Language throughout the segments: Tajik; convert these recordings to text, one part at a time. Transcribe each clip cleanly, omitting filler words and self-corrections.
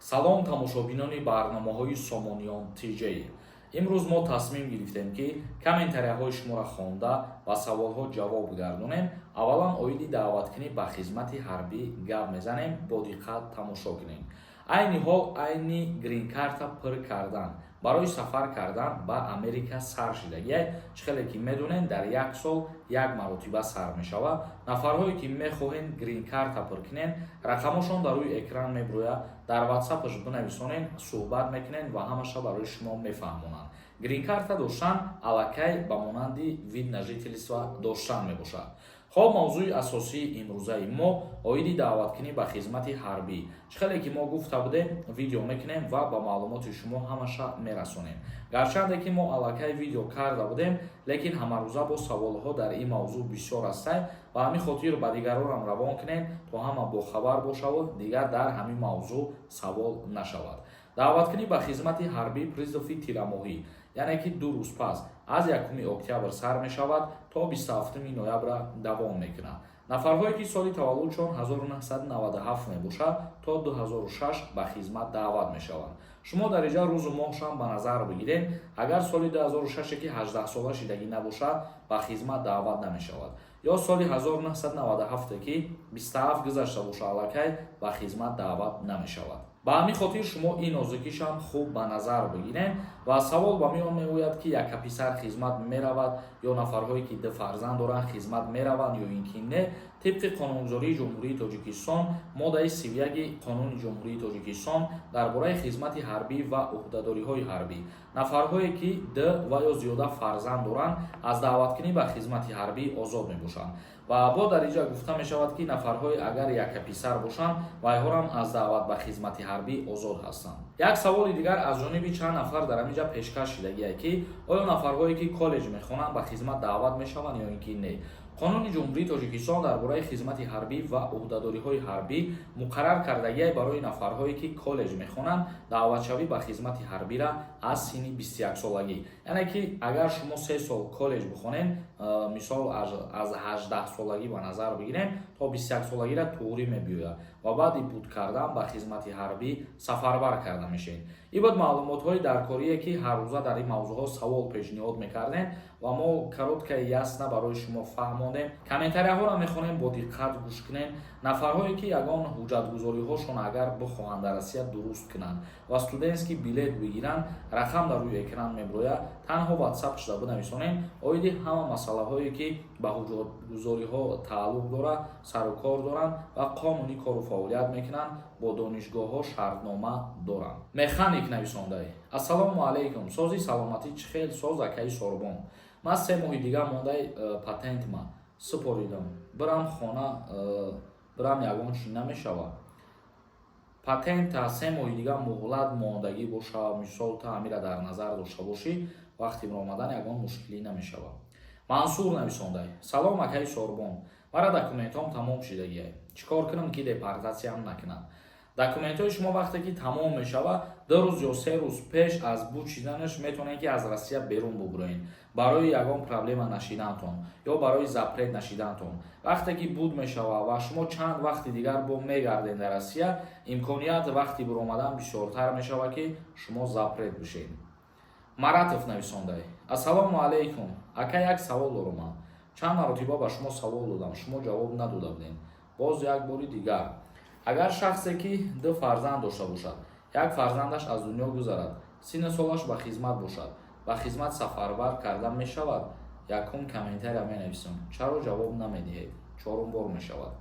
салом тамошобинони барномаҳои Сомониён TJ. имрӯз мо тасмим гирифтем ки комментарияҳои шуморо хонда ва саволҳо ҷавоб гардонем. Аввалан оиди даъваткунӣ ба хизмати ҳарбӣ гап мезанем. Бо диққат тамошо кунем. Айни ҳол айни грин-карта пур кардан барои сафар кардан ба Америка сар шидагиай, чихеле ки медонем дар як сол як маротиба сар мешавад. Нафарҳое ки мехоҳем грин-карта пур кунем, рақамашон дар рӯи экран мебурояд, дар WhatsApp-аш бинависонен, суҳбат мекунен ва ҳамаша барои шумо мефаҳмонанд. Грин-карта доштан аллакай ба монанди вид на жительства доштан мебошад. Хоб мавзӯи асосии имрӯзаи мо оиди даъваткунӣ ба хизмати ҳарбӣ. Чихеле ки мо гуфта будем, видео мекунем ва ба маълумоти шумо ҳамаша мерасонем. Гарчанде ки мо аллакай видео карда будем, лекин ҳамарӯза бо саволҳо дар ин мавзӯъ бисёр ҳастанд ва ҳамин хотир ба дигаронам равон кунем, то ҳама бохабар бошавад, дигар дар ҳамин мавзӯъ савол нашавад. Даъваткунӣ ба хизмати ҳарбӣ призови тирамоҳӣ, яъне ки 2 рӯз пас аз 1 октябр сар мешавад то 27 ноябр давом мекунад. Нафарҳое ки соли таваллудшон 1997 мебошад то 2006 ба хизмат даъват мешаванд. Шумо дар инҷа рӯзу моҳшам ба назар бигиред. Агар соли 2006 ки 18 сола шидагӣ набошад, ба хизмат даъват намешавад. ё соли 1997 ки 27 гузашта бошад, аллакай ба хизмат даъват намешавад. Ба ҳамин хотир шумо ин нозукишам хуб ба назар бигиред ва савол ба миён меояд ки яка писар хизмат меравад ё нафарҳое ки 2 фарзанд доранд хизмат мераванд ё ин ки не. Тибқи қонунгузории ҷумҳурии Тоҷикистон, моддаи 31 қонуни ҷумҳурии Тоҷикистон дар бораи хизмати ҳарбӣ ва уҳдадориҳои ҳарбӣ, нафарҳое ки 2 ва ё зиёда фарзанд доранд аз даъваткунӣ ба хизмати ҳарбӣ озод мебошанд. Ва бо дар инҷа гуфта мешавад ки нафарҳое агар яка писар бошанд, вайҳорам аз даъват ба хизмати ҳарбӣ озод ҳастанд. Як саволи дигар аз ҷониби чанд нафар дар ҳаминҷа пешкаш шидагиай ки оё нафарҳое ки коллеҷ мехонанд ба хизмат даъват мешаванд ё ин ки не. Қонуни ҷумҳурии Тоҷикистон дар бораи хизмати ҳарбӣ ва уҳдадориҳои ҳарбӣ муқаррар кардагиай барои нафарҳое ки коллеҷ мехонанд даъватшавӣ ба хизмати ҳарбира аз синни 21 солагӣ. Яъне ки агар шумо 3 сол коллеҷ бихонед, мисол аз 18 солагӣ ба назар бигирем, то 21 солагира туғрӣ мебиёяд ва баъди буд кардан ба хизмати ҳарбӣ сафарбар карда мешавед. Ин буд маълумотҳои даркорие ки ҳар рӯза дар ин мавзӯъҳо савол пешниҳод мекардем ва мо короткаи ясна барои шумо фаҳмонем. Комментарияҳоро мехонем бо диққат гӯш кунем. Нафарҳое ки ягон ҳуҷҷатгузориҳошон агар бихоҳанд дар Россия дуруст кунанд ва студентский билет бигиранд, рақам дар рӯи экран мебурояд, танҳо WhatsApp-шда бинависонем. Оиди ҳама масъалаҳое ки ба ҳуҷҷатгузориҳо тааллуқ дорад, сару кор доранд ва қонунӣ кору фаъолият мекунанд, бо донишгоҳҳо шартнома доранд. Механик нависондай: ассалому алайкум, сози саломатӣ чихел, соз акаи Сорбон. Ман 3 моҳи дигар мондаи патентма супоридам. Бирам хона бирам ягон чӣ намешавад. Патента 3 моҳи дигар муҳлат мондагӣ боша, мисол та ҳамира дар назар дошта бошӣ, вақти биромадан ягон мушкилӣ намешавад. Мансур нависондай: салом акаи Сорбон, мара документҳом тамом шидагиай. Чӣ кор кунам ки депортатсиям накунад? Документҳои шумо вақте ки тамом мешавад, 2 рӯз ё 3 рӯз пеш аз буд шиданаш метавонед ки аз Россия берун бубуроед барои ягон проблема нашидантон ё барои запрет нашидантон. Вақте ки буд мешавад ва шумо чанд вақти дигар бо мегардед дар Россия, имконият вақти биромадан бисёртар мешавад ки шумо запрет бишед. Маратов нависондай: ассалому алайкум, ака як савол дорам. Чанд маротиба ба шумо савол додам, шумо ҷавоб надода будед. Боз як бори дигар: агар шахсе ки 2 фарзанд дошта бошад, як фарзандаш аз дунё гузарад, синни солаш ба хизмат бошад, ба хизмат сафарбар карда мешавад? Якум комментария менависем. Чаро ҷавоб намедиҳед? 4 бор мешавад.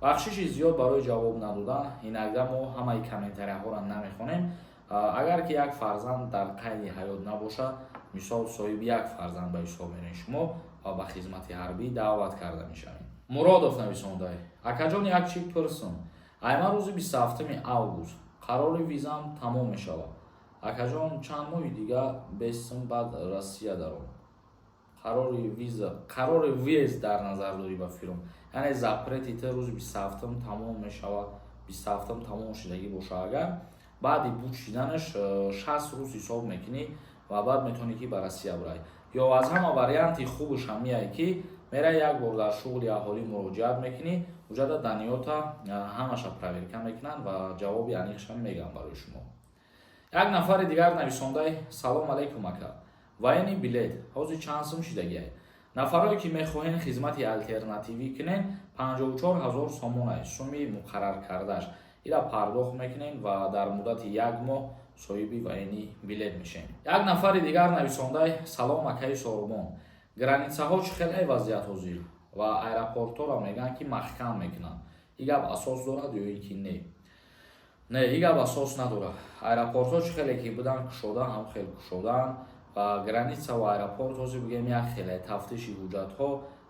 Бахшиши зиёд барои ҷавоб надодан. Инагда мо ҳамаи комментарияҳоро намехонем. Агар ки як фарзанд дар қайди ҳаёт набошад, мисол соҳиби як фарзанд ба ҳисоб меравед шумо ва ба хизмати ҳарбӣ даъват карда мешавед. Муродов нависондай: акаҷон як чӣ пурсум. Айман рӯзи 27 август қарори визам тамом мешавад. Акаҷон чанд моҳи дигар бестим баъд Россия даром. Қарори виз дар назар дорӣ ба фирм, яъне запрети ты рӯзи 27 тамом мешавад. 27 тамом шидагӣ боша, агар баъди буд шиданаш 60 рӯз ҳисоб мекунӣ ва баъд метавонӣ ки ба Россия бурай. Ё аз ҳама варианти хубаш ҳам мияй ки мерай як бор дар шуғли аҳолӣ муроҷиат мекунӣ уҷада даниёта ҳамаша проверка мекунанд ва ҷавоби аниқшам мегӯям барои шумо. Як нафари дигар нависондаи салом алейкум ака. Вайни билет ҳозир чанд сум шидагиай? Нафарое ки мехоҳен хизмати алтернативӣ кунен 54 000 сомон аст суми муқаррар кардаш. Ира пардохт мекунем ва дар муддати 1 моҳ соҳиби вайни билет мешем. Як нафари дигар нависондаи салом акаи Сорумон. Границаҳо чӣ хеле вазъият ҳозир ва аэропортҳоро мегӯянд ки маҳкам мекунанд. Ин гап асос дорад ё ин ки не? Не, ин гап асос надорад. Аэропортҳо чӣ хеле ки буданд кушодаанд, ҳам хел кушодаанд ва граница ва аэропорт ҳозир бигӯем як хеле тафтиши ҳуҷҷатҳо,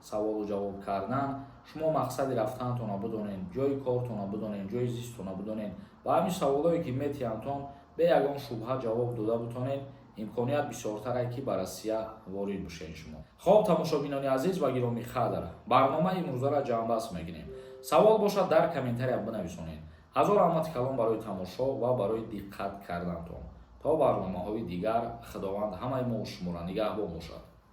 саволу ҷавоб кардан. Шумо мақсади рафтанатонро бидонед, ҷойи кортонро бидонед, ҷойи зистонро бидонед ва ҳамин саволҳое ки метиҳандтон бе ягон шубҳа ҷавоб дода битонед, имконият бисёртар аст ки ба Россия ворид бошед шумо. Хоб тамошобинони азиз ва гироми қадр, барномаи имрӯзаро ҷамъбаст мекунем. Савол бошад дар комментария бинависонед. ҳазор раҳмати калон барои тамошо ва барои диққат кардантон. То барномаҳои дигар, худованд ҳамаи мо шуморо нигаҳбон бошад.